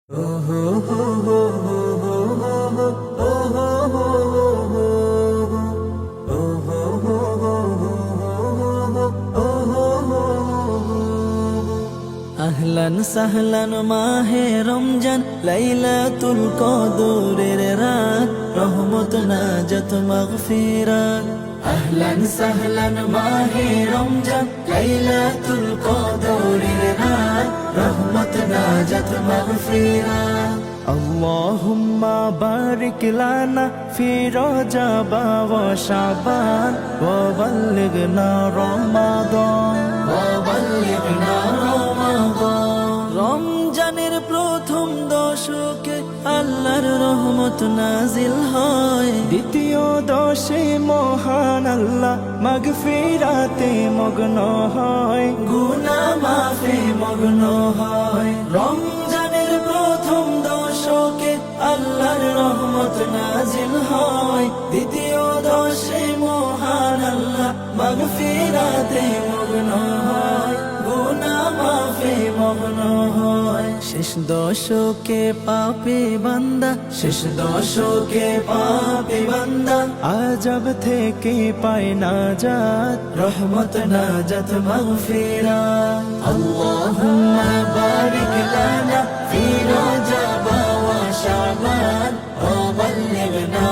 আহলান সাহলান মাহে রমজান লাইলাতুল কদরের রাত রহমত নাজাত মাগফিরাত। আহলান সাহলান মাহে রমজান লাইলাতুল কদরের রাত রহমত নাজাত মাগফিরাত। اللهم بارك لنا في رجب وشعبان وبلغنا رمضان রমজানের প্রথম দশকে আল্লাহর রহমত নাজিল হয়, দ্বিতীয় দশে মহান আল্লাহ মাগফিরাতে মগ্ন হয়, গুনাহ মাফে মগ্ন হয়। রমজানের প্রথম দশকে আল্লাহর রহমত নাজিল হয়, দ্বিতীয় দশে মহান আল্লাহ মাগফিরাতে মগ্ন হয়, গুনাহ মাফে মগ্ন হয়। শেষ দশকে পাপী বান্দা, শেষ দশকে পাপী বান্দা আযাব থেকে পায় নাজাত, রহমত নাজাত মাগফিরাত। আল্লাহুম্মা বারিক লানা ফি রজব ওয়া শাবান ওয়া বাল্লিগনা